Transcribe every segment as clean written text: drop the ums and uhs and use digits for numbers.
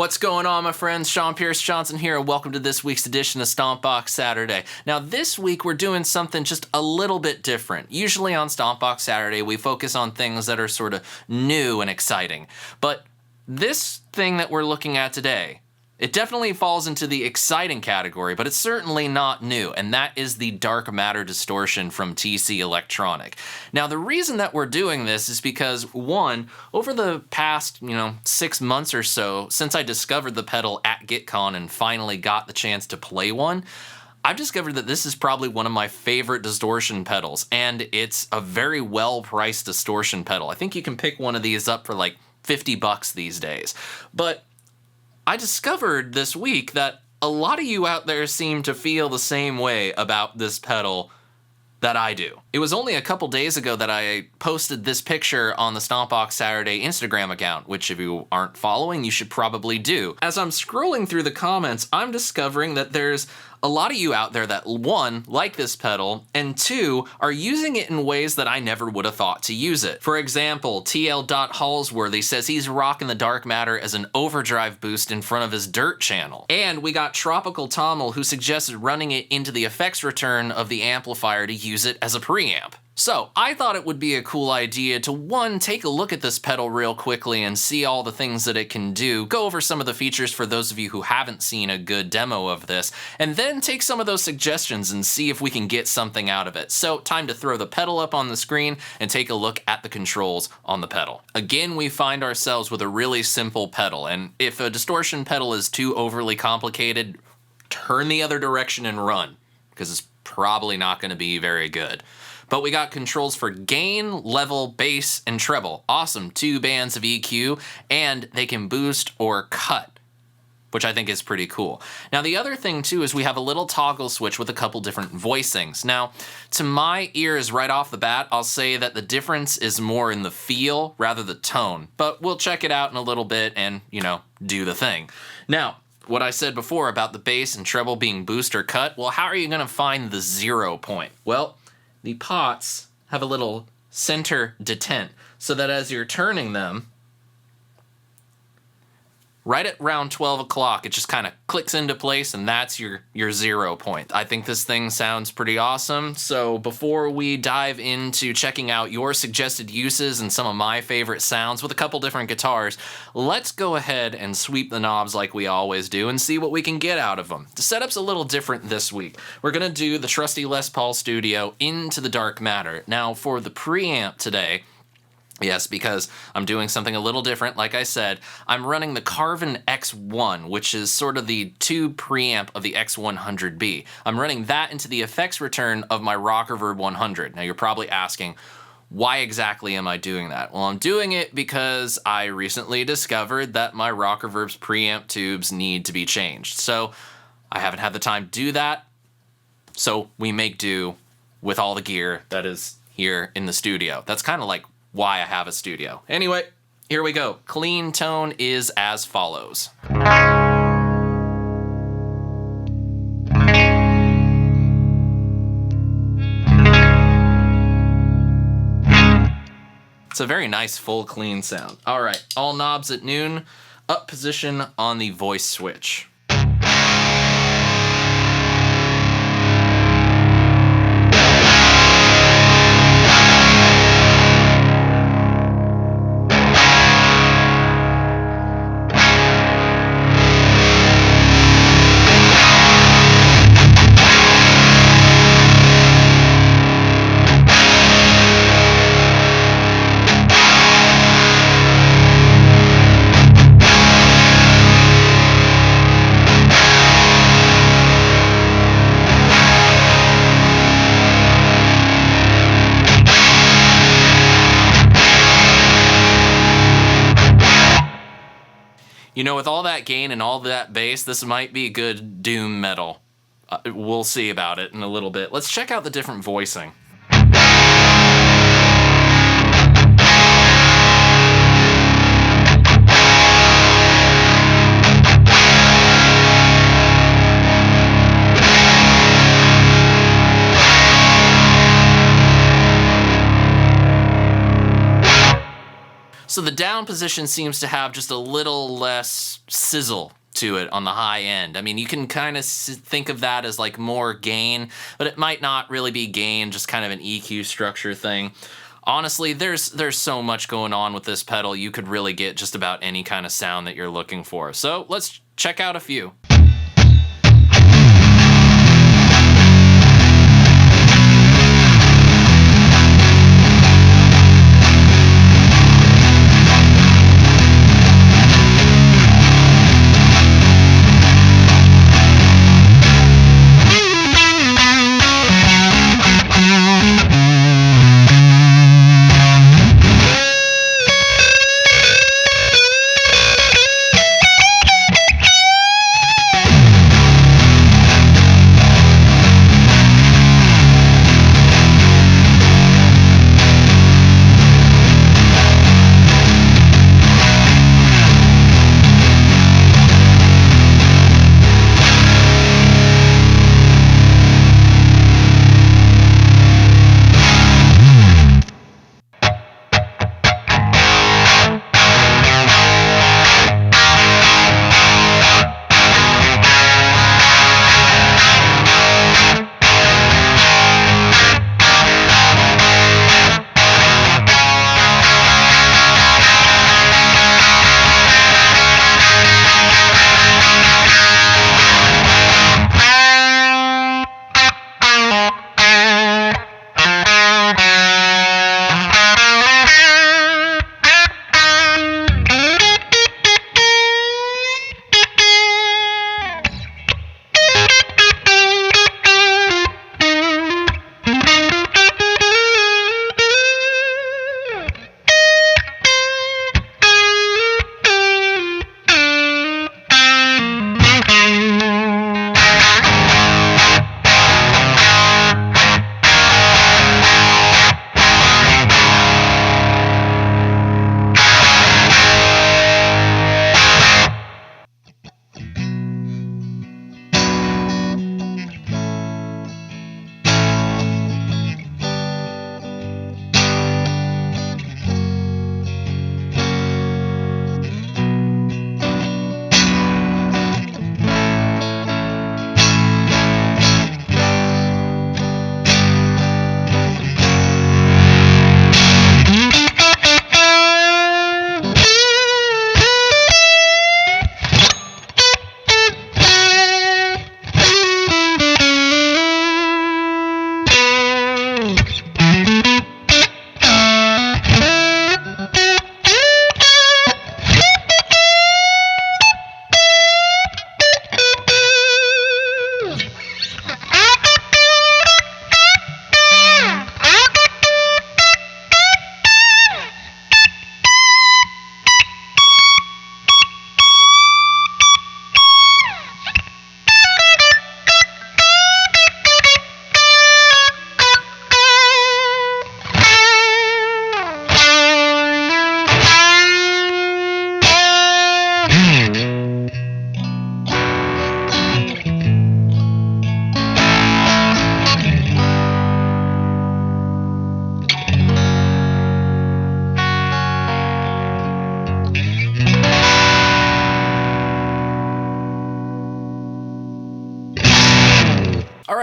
What's going on, my friends? SeanPierceJohnson here, and welcome to this week's edition of Stompbox Saturday. Now, this week we're doing something just a little bit different. Usually on Stompbox Saturday, we focus on things that are sort of new and exciting. But this thing that we're looking at today, it definitely falls into the exciting category, but it's certainly not new, and that is the Dark Matter Distortion from TC Electronic. Now, the reason that we're doing this is because, one, over the past, 6 months or so, since I discovered the pedal at GuitCon and finally got the chance to play one, I've discovered that this is probably one of my favorite distortion pedals, and it's a very well-priced distortion pedal. I think you can pick one of these up for like $50 these days. But I discovered this week that a lot of you out there seem to feel the same way about this pedal that I do. It was only a couple days ago that I posted this picture on the Stompbox Saturday Instagram account, which if you aren't following, you should probably do. As I'm scrolling through the comments, I'm discovering that there's a lot of you out there that, one, like this pedal, and two, are using it in ways that I never would have thought to use it. For example, TL.Hallsworthy says he's rocking the Dark Matter as an overdrive boost in front of his dirt channel. And we got Tropical Tommel, who suggested running it into the effects return of the amplifier to use it as a preamp. So, I thought it would be a cool idea to, one, take a look at this pedal real quickly and see all the things that it can do, go over some of the features for those of you who haven't seen a good demo of this, and then take some of those suggestions and see if we can get something out of it. So, time to throw the pedal up on the screen and take a look at the controls on the pedal. Again, we find ourselves with a really simple pedal, and if a distortion pedal is too overly complicated, turn the other direction and run, because it's probably not going to be very good. But we got controls for gain, level, bass, and treble. Awesome, 2 bands of EQ, and they can boost or cut, which I think is pretty cool. Now, the other thing, too, is we have a little toggle switch with a couple different voicings. Now, to my ears right off the bat, I'll say that the difference is more in the feel rather than the tone. But we'll check it out in a little bit and, do the thing. Now, what I said before about the bass and treble being boost or cut, well, how are you going to find the 0 point? Well, the pots have a little center detent, so that as you're turning them, right at around 12 o'clock, it just kind of clicks into place, and that's your 0 point. I think this thing sounds pretty awesome, so before we dive into checking out your suggested uses and some of my favorite sounds with a couple different guitars, let's go ahead and sweep the knobs like we always do and see what we can get out of them. The setup's a little different this week. We're going to do the trusty Les Paul Studio into the Dark Matter. Now, for the preamp today, yes, because I'm doing something a little different. Like I said, I'm running the Carvin X1, which is sort of the tube preamp of the X100B. I'm running that into the effects return of my Rockerverb 100. Now, you're probably asking, why exactly am I doing that? Well, I'm doing it because I recently discovered that my Rockerverb's preamp tubes need to be changed. So I haven't had the time to do that, so we make do with all the gear that is here in the studio. That's kind of like why I have a studio. Anyway, here we go. Clean tone is as follows. It's a very nice full clean sound. All right, all knobs at noon, up position on the voice switch. With all that gain and all that bass, this might be good doom metal. We'll see about it in a little bit. Let's check out the different voicing. So the down position seems to have just a little less sizzle to it on the high end. I mean, you can kind of think of that as like more gain, but it might not really be gain, just kind of an EQ structure thing. Honestly, there's so much going on with this pedal, you could really get just about any kind of sound that you're looking for. So let's check out a few.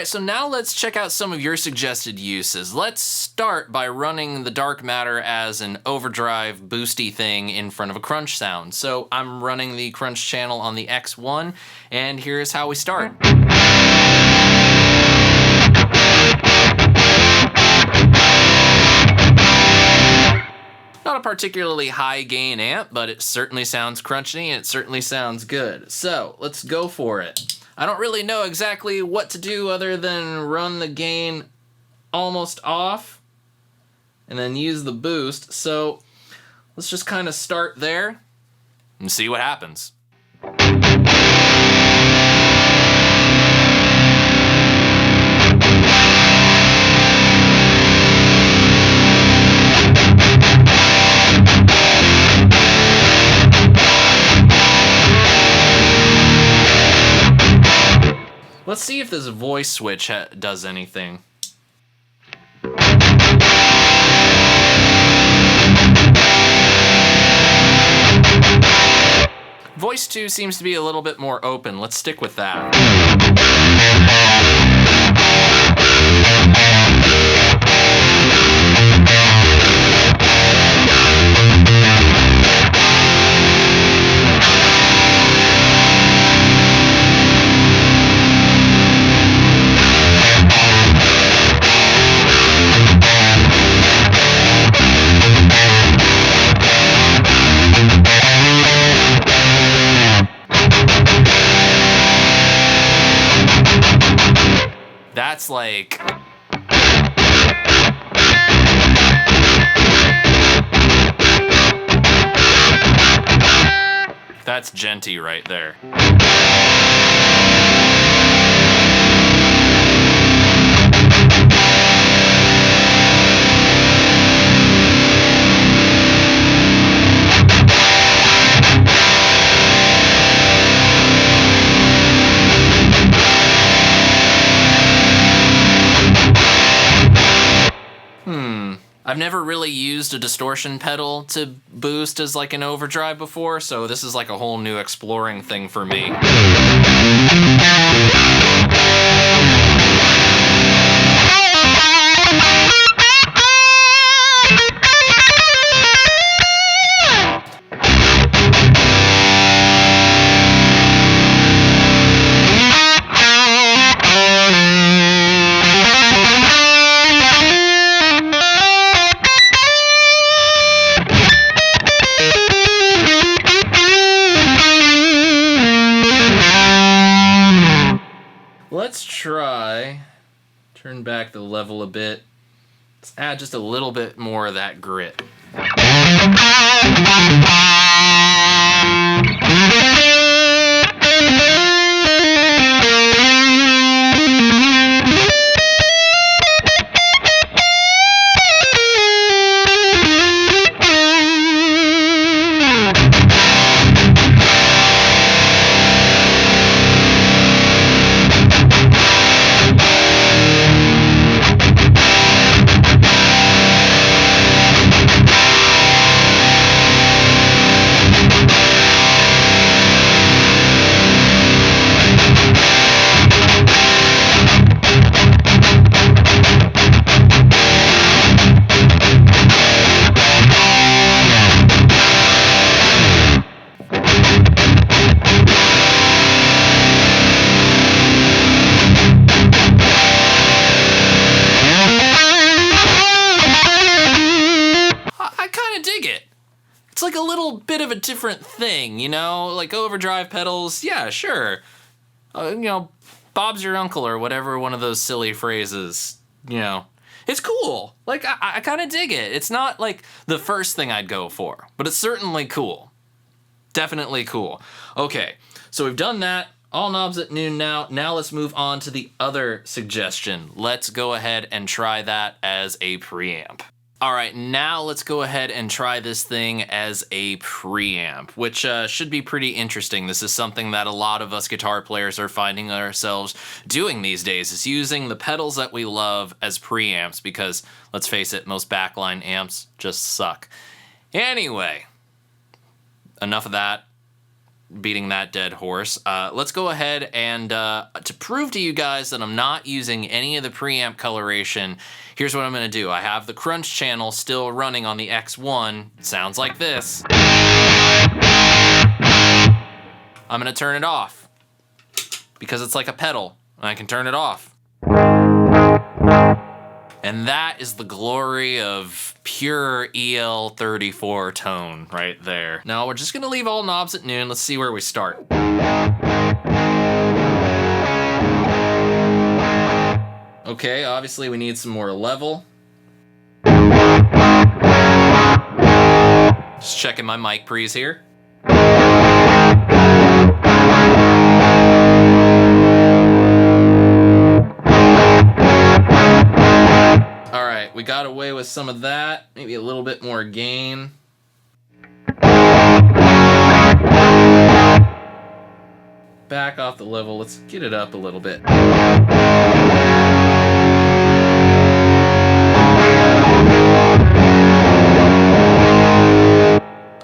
Alright, so now let's check out some of your suggested uses. Let's start by running the Dark Matter as an overdrive boosty thing in front of a crunch sound. So I'm running the crunch channel on the X1, and here's how we start. Not a particularly high gain amp, but it certainly sounds crunchy and it certainly sounds good. So let's go for it. I don't really know exactly what to do other than run the gain almost off and then use the boost. So let's just kind of start there and see what happens. Let's see if this voice switch does anything. Voice 2 seems to be a little bit more open. Let's stick with that. That's like... That's Djenty right there. I've never really used a distortion pedal to boost as like an overdrive before, so this is like a whole new exploring thing for me. Let's try, turn back the level a bit. Let's add just a little bit more of that grit. It's like a little bit of a different thing, you know? Like overdrive pedals, yeah, sure. You know, Bob's your uncle or whatever, one of those silly phrases, you know. It's cool. Like, I kind of dig it. It's not like the first thing I'd go for, but it's certainly cool. Definitely cool. Okay, so we've done that. All knobs at noon now. Now let's move on to the other suggestion. Let's go ahead and try that as a preamp. All right, now let's go ahead and try this thing as a preamp, which should be pretty interesting. This is something that a lot of us guitar players are finding ourselves doing these days, is using the pedals that we love as preamps, because let's face it, most backline amps just suck. Anyway, enough of that. Beating that dead horse. Let's go ahead and to prove to you guys that I'm not using any of the preamp coloration, here's what I'm going to do. I have the crunch channel still running on the X1. It sounds like this. I'm going to turn it off because it's like a pedal and I can turn it off. And that is the glory of pure EL34 tone right there. Now we're just gonna leave all knobs at noon. Let's see where we start. Okay, obviously we need some more level. Just checking my mic pre's here. We got away with some of that, maybe a little bit more gain. Back off the level, let's get it up a little bit.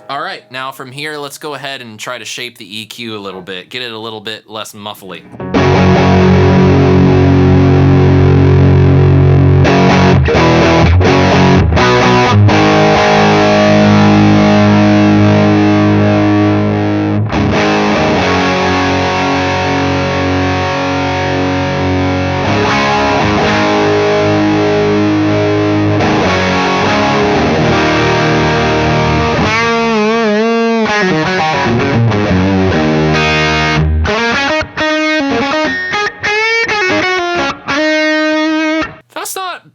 All right, now Now from here, let's go ahead and try to shape the EQ a little bit, get it a little bit less muffly. That's not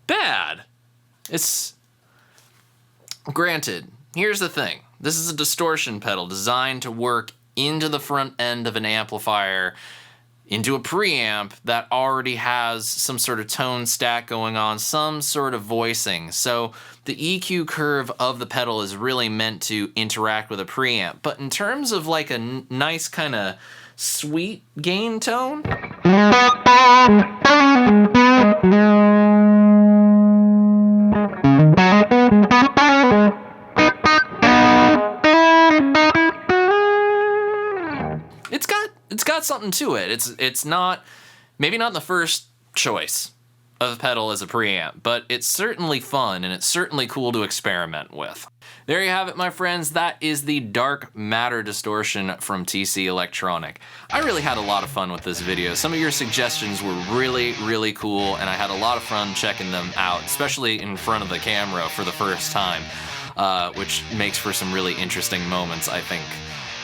bad. It's granted, here's the thing. This is a distortion pedal designed to work into the front end of an amplifier, into a preamp that already has some sort of tone stack going on, some sort of voicing. So the EQ curve of the pedal is really meant to interact with a preamp. But in terms of like a nice kind of sweet gain tone, it's got something to it. It's not, maybe not the first choice of pedal as a preamp, but it's certainly fun and it's certainly cool to experiment with. There you have it, my friends. That is the Dark Matter Distortion from TC Electronic. I really had a lot of fun with this video. Some of your suggestions were really, really cool, and I had a lot of fun checking them out, especially in front of the camera for the first time, which makes for some really interesting moments, I think.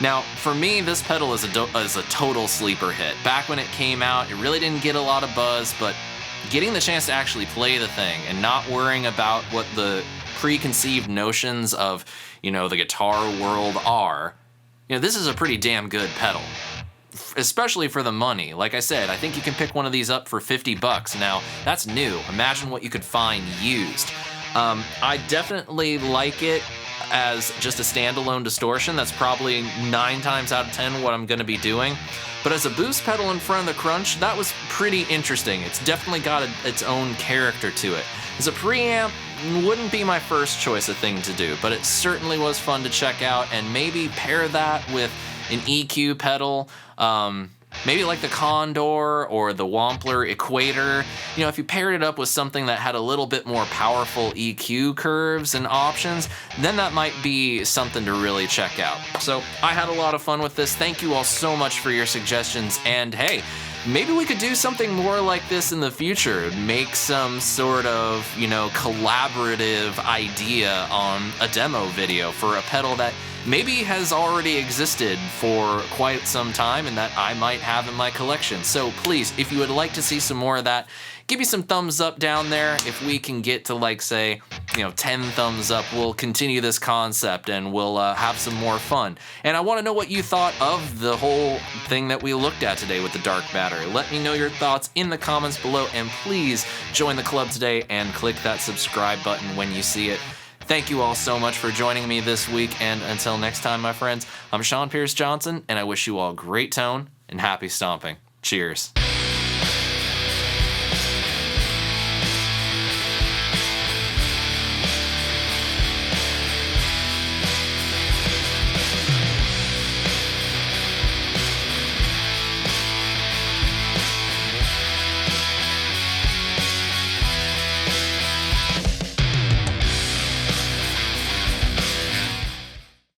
Now, for me, this pedal is a total sleeper hit. Back when it came out, it really didn't get a lot of buzz, but getting the chance to actually play the thing and not worrying about what the preconceived notions of, you know, the guitar world are, you know, this is a pretty damn good pedal, especially for the money. Like I said, I think you can pick one of these up for 50 bucks. Now, that's new. Imagine what you could find used. I definitely like it as just a standalone distortion. That's probably 9 times out of 10 what I'm going to be doing. But as a boost pedal in front of the crunch, that was pretty interesting. It's definitely got its own character to it. As a preamp, wouldn't be my first choice of thing to do, but it certainly was fun to check out, and maybe pair that with an EQ pedal, maybe like the Condor or the Wampler Equator. You know, if you paired it up with something that had a little bit more powerful EQ curves and options, then that might be something to really check out. So I had a lot of fun with this. Thank you all so much for your suggestions, and hey, maybe we could do something more like this in the future. Make some sort of, you know, collaborative idea on a demo video for a pedal that maybe has already existed for quite some time and that I might have in my collection. So please, if you would like to see some more of that, give me some thumbs up down there. If we can get to, like, say, you know, 10 thumbs up, we'll continue this concept and we'll have some more fun. And I want to know what you thought of the whole thing that we looked at today with the Dark Matter. Let me know your thoughts in the comments below, and please join the club today and click that subscribe button when you see it. Thank you all so much for joining me this week, and until next time, my friends, I'm SeanPierceJohnson, and I wish you all great tone and happy stomping. Cheers.